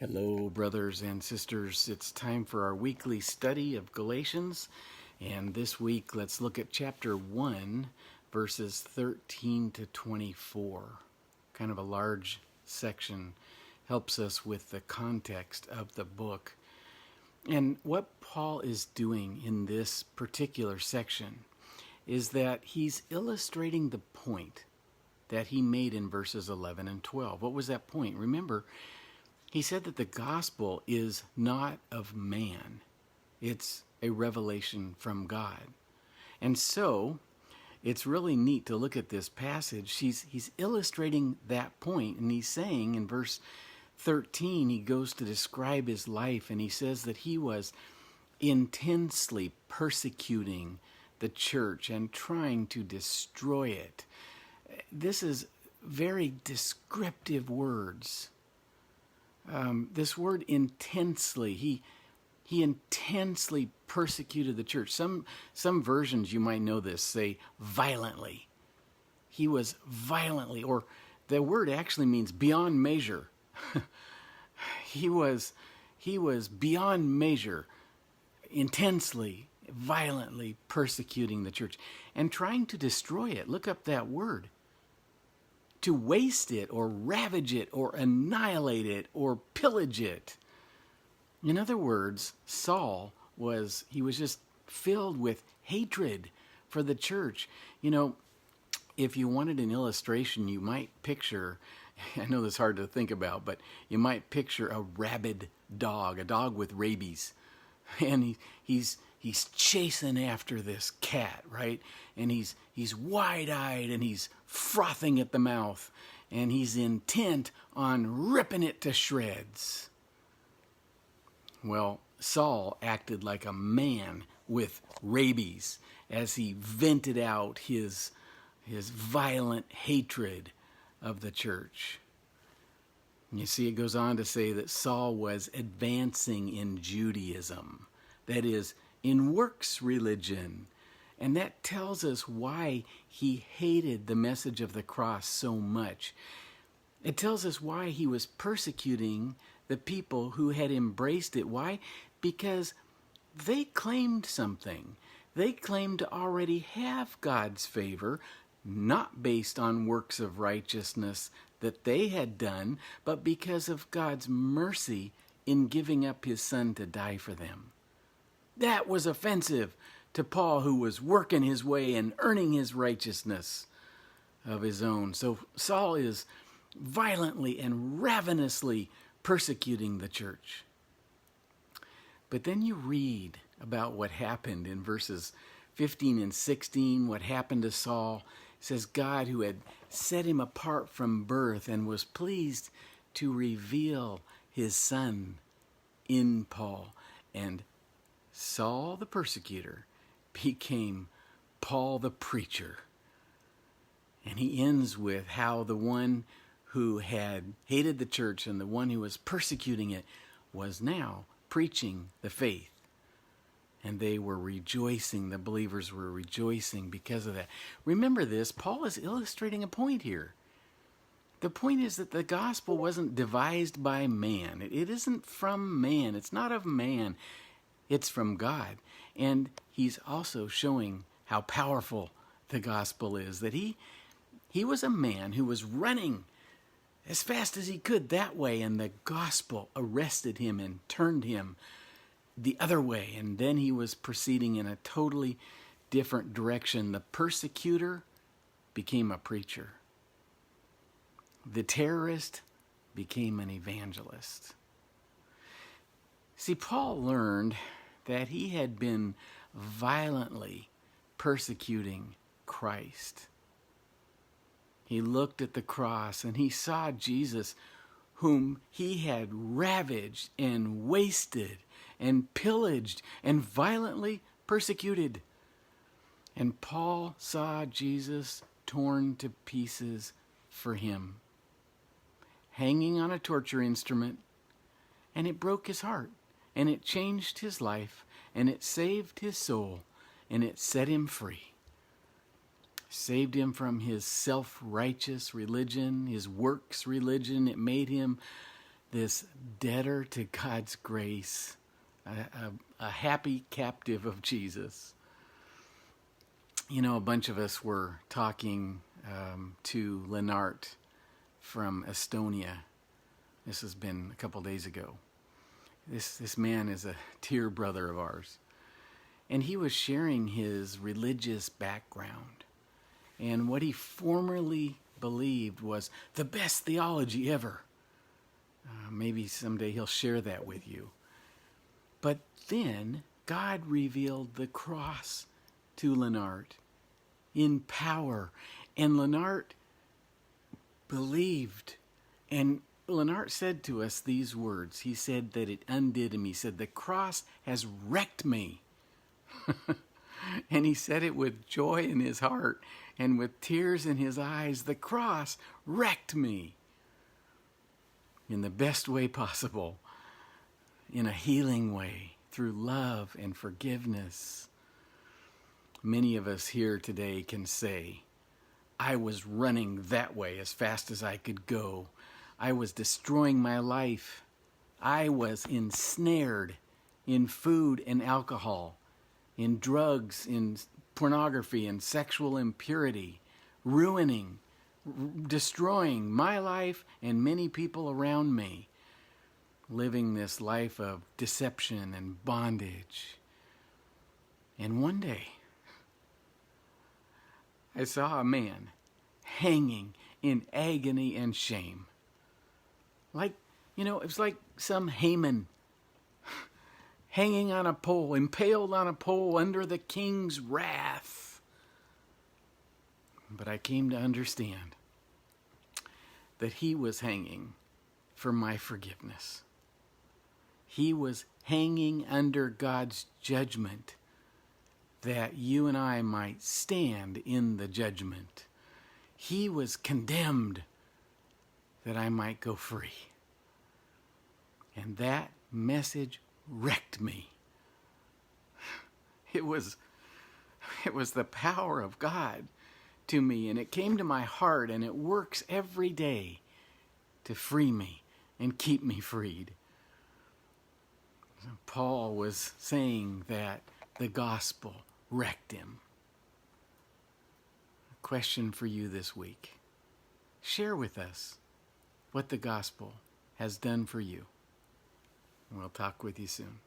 Hello, brothers and sisters. It's time for our weekly study of Galatians. And this week, let's look at chapter 1, verses 13 to 24. Kind of a large section. Helps us with the context of the book. And what Paul is doing in this particular section is that he's illustrating the point that he made in verses 11 and 12. What was that point? Remember, he said that the gospel is not of man. It's a revelation from God. And so, it's really neat to look at this passage. He's illustrating that point, and he's saying in verse 13, he goes to describe his life, and he says that he was intensely persecuting the church and trying to destroy it. This is very descriptive words. This word intensely, he intensely persecuted the church. Some versions, you might know this, say violently. He was violently, or the word actually means beyond measure. He was beyond measure, intensely, violently persecuting the church and trying to destroy it. Look up that word. To waste it or ravage it or annihilate it or pillage it. In other words, Saul was just filled with hatred for the church. You know, if you wanted an illustration, you might picture, I know this is hard to think about, but you might picture a rabid dog, a dog with rabies. And he's chasing after this cat, right? And he's wide-eyed and he's frothing at the mouth and he's intent on ripping it to shreds. Well, Saul acted like a man with rabies as he vented out his violent hatred of the church. You see, it goes on to say that Saul was advancing in Judaism. That is, in works religion. And that tells us why he hated the message of the cross so much. It tells us why he was persecuting the people who had embraced it. Why? Because they claimed something. They claimed to already have God's favor, not based on works of righteousness that they had done, but because of God's mercy in giving up his son to die for them. That was offensive to Paul, who was working his way and earning his righteousness of his own. So Saul is violently and ravenously persecuting the church. But then you read about what happened in verses 15 and 16, what happened to Saul. It says, God, who had set him apart from birth and was pleased to reveal his son in Paul. And Saul the persecutor became Paul the preacher. And he ends with how the one who had hated the church and the one who was persecuting it was now preaching the faith. And they were rejoicing, the believers were rejoicing because of that. Remember this, Paul is illustrating a point here. The point is that the gospel wasn't devised by man. It isn't from man. It's not of man. It's from God. And he's also showing how powerful the gospel is. That he was a man who was running as fast as he could that way, and the gospel arrested him and turned him the other way. And then he was proceeding in a totally different direction. The persecutor became a preacher. The terrorist became an evangelist. See, Paul learned that he had been violently persecuting Christ. He looked at the cross and he saw Jesus, whom he had ravaged and wasted and pillaged and violently persecuted. And Paul saw Jesus torn to pieces for him, hanging on a torture instrument, and it broke his heart. And it changed his life, and it saved his soul, and it set him free. Saved him from his self-righteous religion, his works religion. It made him this debtor to God's grace, a happy captive of Jesus. You know, a bunch of us were talking to Lennart from Estonia. This has been a couple days ago. This man is a dear brother of ours. And he was sharing his religious background. And what he formerly believed was the best theology ever. Maybe someday he'll share that with you. But then God revealed the cross to Lennart in power. And Lennart believed. And Lennart said to us these words. He said that it undid him. He said, the cross has wrecked me. And he said it with joy in his heart and with tears in his eyes. The cross wrecked me in the best way possible, in a healing way, through love and forgiveness. Many of us here today can say, I was running that way as fast as I could go. I was destroying my life. I was ensnared in food and alcohol, in drugs, in pornography and sexual impurity, ruining, destroying my life and many people around me, living this life of deception and bondage. And one day, I saw a man hanging in agony and shame. Like, it was like some Haman hanging on a pole, impaled on a pole under the king's wrath. But I came to understand that he was hanging for my forgiveness. He was hanging under God's judgment that you and I might stand in the judgment. He was condemned that I might go free. And that message wrecked me. It was the power of God to me, and it came to my heart, and it works every day to free me and keep me freed. Paul was saying that the gospel wrecked him. A question for you this week. Share with us what the gospel has done for you. And we'll talk with you soon.